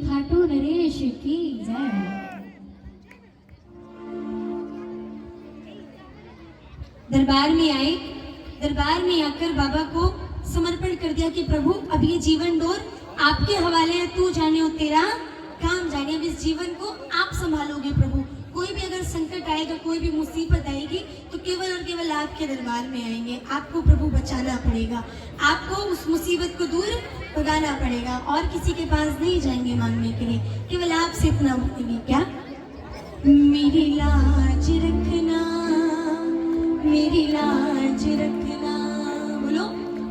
खाटू नरेश की जय। दरबार में आए, दरबार में आकर बाबा को समर्पण कर दिया कि प्रभु अब ये जीवन डोर आपके हवाले है, तू जाने हो तेरा काम जाने। अब इस जीवन को आप संभालोगे प्रभु। कोई भी अगर संकट आएगा, कोई भी मुसीबत आएगी तो केवल और केवल आपके दरबार में आएंगे। आपको प्रभु बचाना पड़ेगा, आपको उस मुसीबत को दूर भगाना पड़ेगा और किसी के पास नहीं जाएंगे मांगने के लिए, केवल आपसे इतना मांगेंगे। क्या मेरी लाज रखना, मेरी लाज रखना, बोलो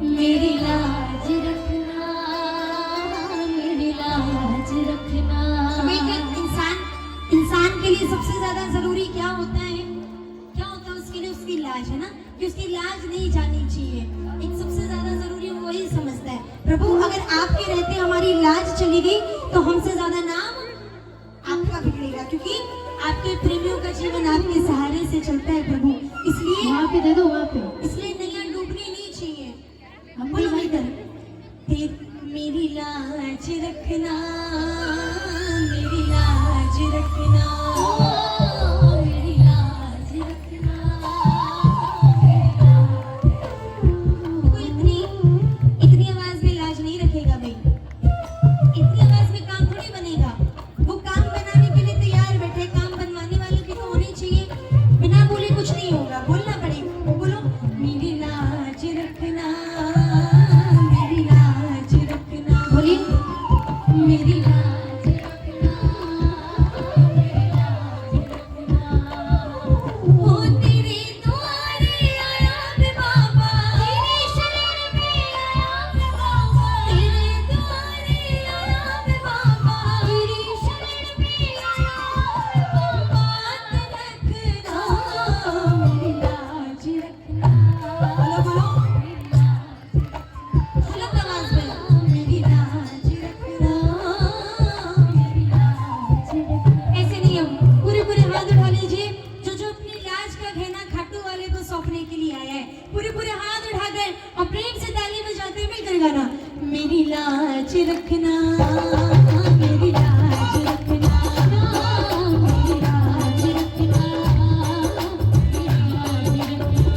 मेरी लाज रखना, मेरी लाज रखना। इंसान के लिए सबसे ज्यादा जरूरी क्या होता है? क्या होता है उसके लिए? उसकी लाज है ना, कि उसकी लाज नहीं जानी चाहिए। एक सबसे ज्यादा जरूरी वही समझता है। प्रभु अगर आपके रहते हमारी लाज चली गई तो हमसे ज्यादा नाम आपका बिगड़ेगा, क्योंकि आपके प्रेमियों का जीवन आपके सहारे से चलता है प्रभु। इसलिए वहाँ पे दे दो, वहाँ पे। इसलिए नैया डूबनी नहीं चाहिए। हम बोलो भी इधर, मेरी लाज रखना, मेरी लाज रखना, मेरी लाज रखना। देखो इतनी आवाज में लाज नहीं रखेगा भाई, इतनी आवाज में काम थोड़ी बनेगा। वो काम बनाने के लिए तैयार बैठे, काम बनवाने वाले भी तो होने चाहिए। बिना बोले कुछ नहीं होगा, बोलना पड़ेगा। बोलो मेरी लाज रखना, मेरी लाज रखना, बोलिए मेरी लाज रखना, मेरी लाज रखना। ओ तेरे द्वारे आया मैं बाबा, तेरी शरण में आया मैं बाबा, तेरे द्वारे आया मैं बाबा, तेरी शरण में आया मैं बाबा। रखना मेरी लाज रखना, बोलो बोलो बुलंद आवाज में, मेरी लाज रखना, मेरी लाज रखना। ऐसे नहीं, हम पूरे पूरे हाथ उठा लीजिए। जो जो अपनी लाज का गहना खाटू वाले को सौंपने के लिए आया है, पूरे पूरे हाथ उठाकर और प्रेम से ताली बजाते हुए मिलकर गाना, मेरी लाज रखना, मेरी लाज रखना, मेरी लाज रखना, मेरी लाज रखना।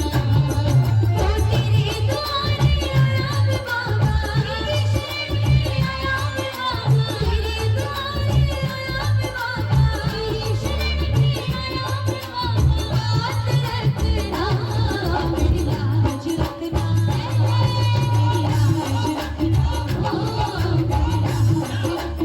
ओ तेरे द्वारे आया मैं बाबा, तेरी शरण में आया मैं बाबा, तेरे द्वारे आया मैं बाबा, तेरी शरण में आया मैं बाबा। रखना मेरी लाज रखना, मेरी लाज रखना, मेरी लाज रखना।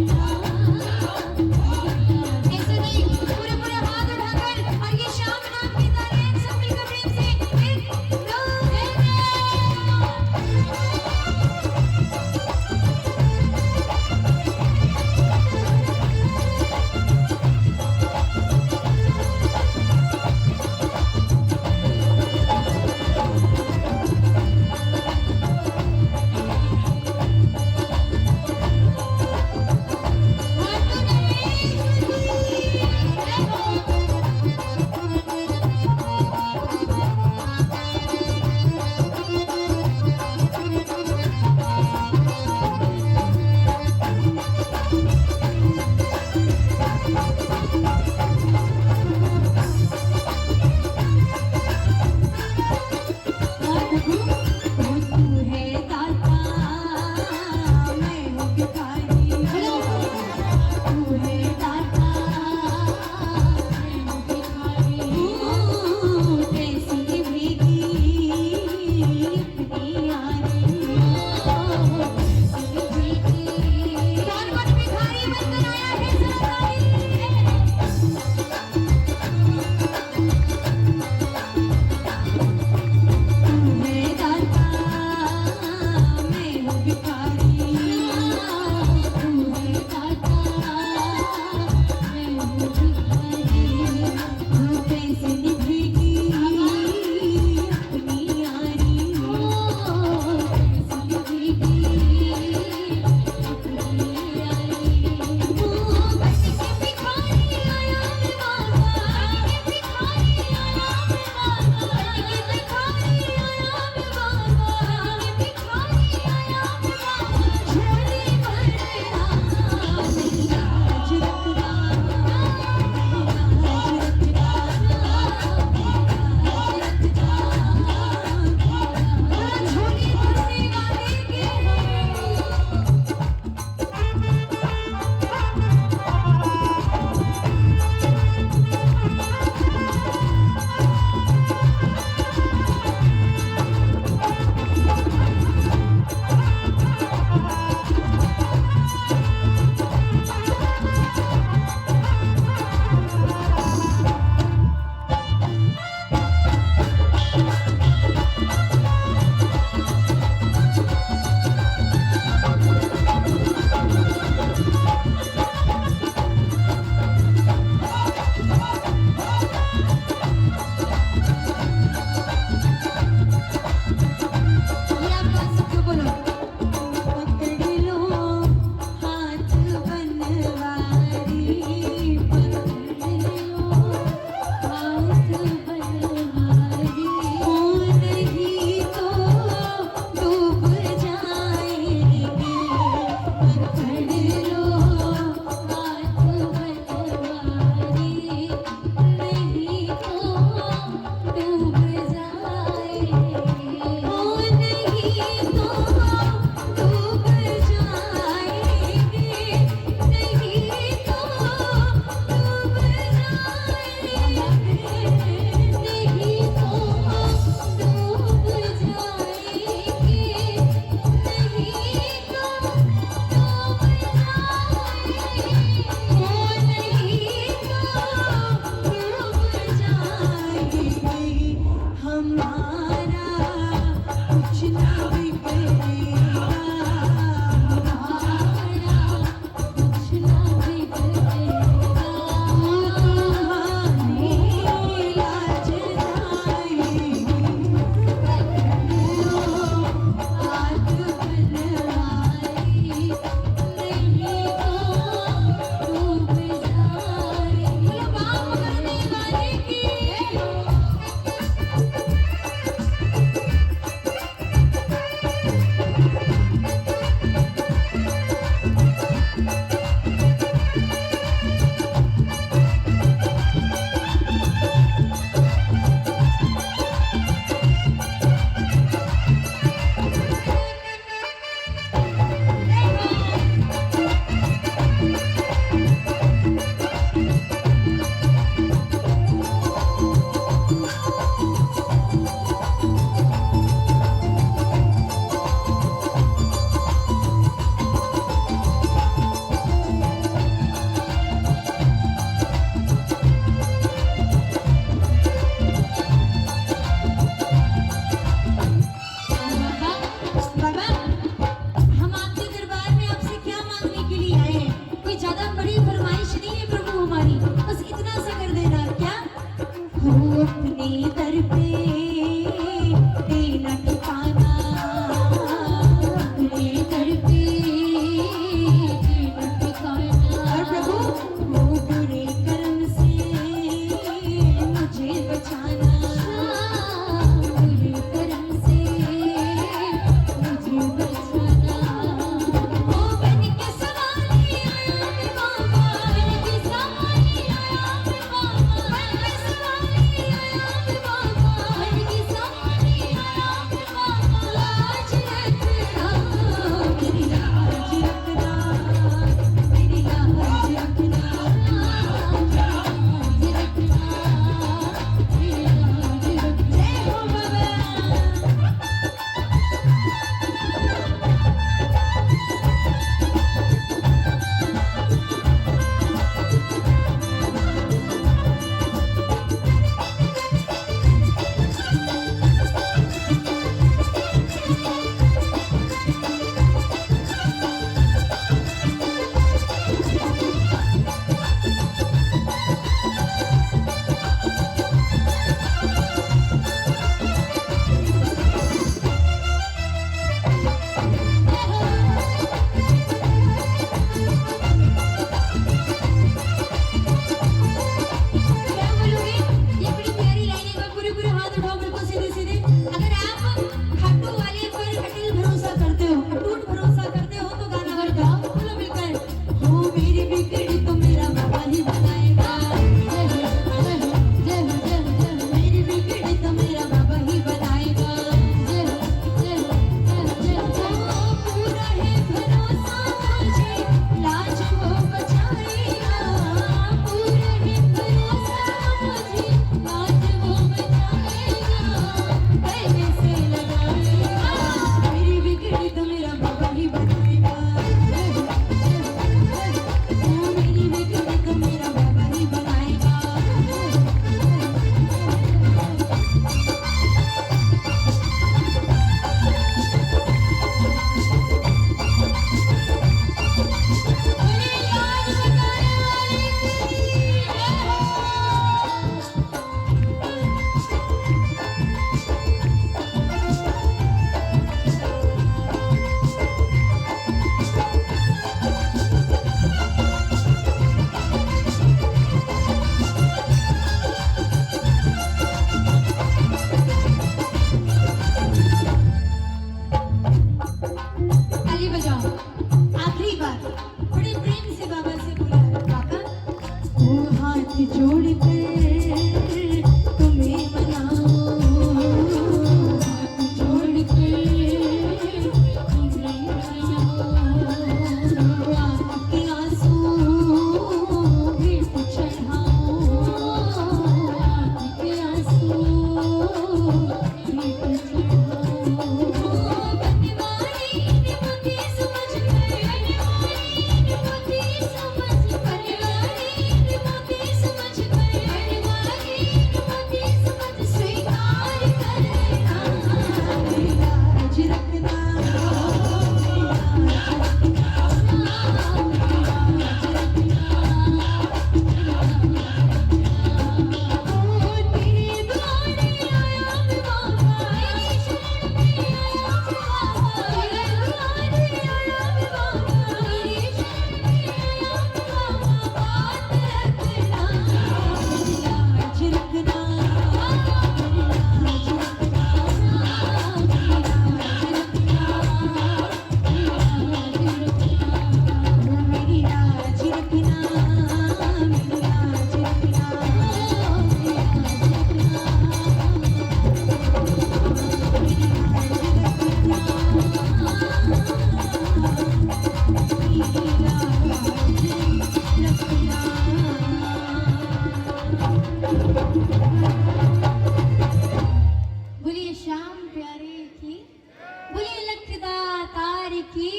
की,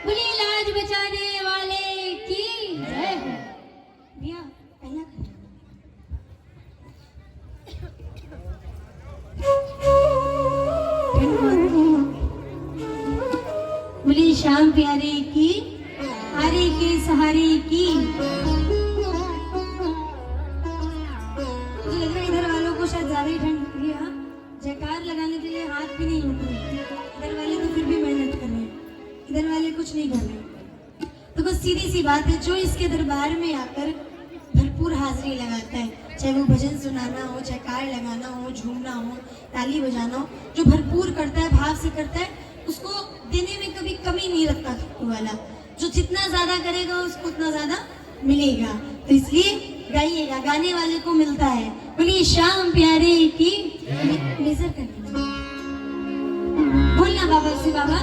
बोलिए लाज बचाने वाले की जय हो। भैया पहला बोलिए श्याम प्यारे की, हारे के सहारे की। मुझे लग रहा है इधर वालों को शायद ज्यादा ही ठंड लग रही है। जयकार लगाने के लिए हाथ भी नहीं होते, इधर वाले तो फिर भी मेहनत कर रहे हैं, इधर वाले कुछ नहीं कर रहे। तो कुछ सीधी सी बात है, जो इसके दरबार में आकर भरपूर हाजिरी लगाता है, चाहे वो भजन सुनाना हो, जयकार लगाना हो, झूमना हो, ताली बजाना हो, जो भरपूर करता है, भाव से करता है, उसको देने में कभी कमी नहीं रखता खट्टू वाला। जो जितना ज्यादा करेगा उसको उतना ज्यादा मिलेगा। तो इसलिए गाइएगा, गाने वाले को मिलता है। बोलिए श्याम प्यारे की। मेजर करना, बोलना बाबा से, बाबा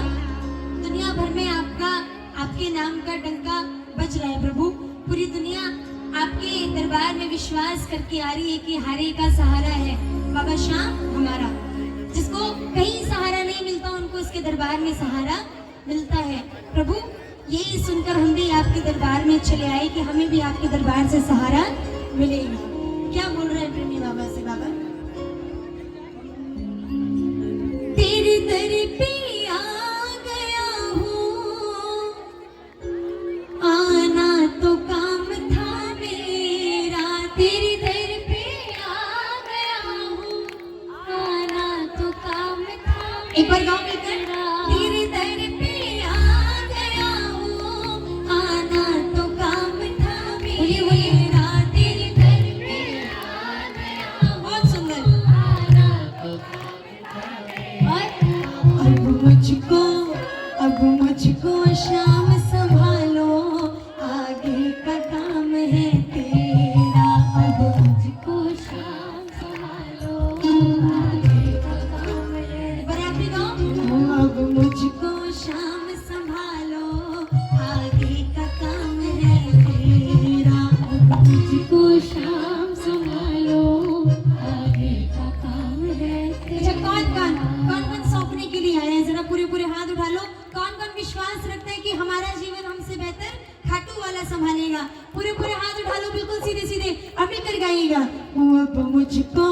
दुनिया भर में आपके नाम का डंका बज रहा है प्रभु। पूरी दुनिया आपके दरबार में विश्वास करके आ रही है कि हारे का सहारा है बाबा श्याम हमारा। जिसको कहीं सहारा नहीं मिलता उनको इसके दरबार में सहारा मिलता है। प्रभु यही सुनकर हम भी आपके दरबार में चले आए कि हमें भी आपके दरबार से सहारा मिलेगा। क्या बोल रहे हैं प्रेमी बाबा से? बाबा तेरे दर पे आ गया हूँ, आना तो काम था मेरा। तेरे दर पे आ गया हूँ, आना तो काम था एक बार गाँव में कर। मेरा। तेरे दर पे आ गया हूँ, आना तो काम था मेरा। तेरे दर पे आ गया हूँ। बहुत सुंदर। अब मुझको श्याम संभालो, आगे का काम है तेरा। अब मुझको शाम संभालो, आगे का काम है। बराबरी गाओ। अब मुझको श्याम संभालो, आगे का काम है तेरा। अब मुझको शाम संभालो, आगे का काम है अच्छा, कौन सौंपने के लिए आए हैं? जरा पूरे हाथ उठा लो। कौन विश्वास रखता है कि हमारा जीवन हमसे बेहतर खाटू वाला संभालेगा? पूरे हाथ उठा लो, बिल्कुल सीधे सीधे। अब मिलकर गाइएगा। अब मुझको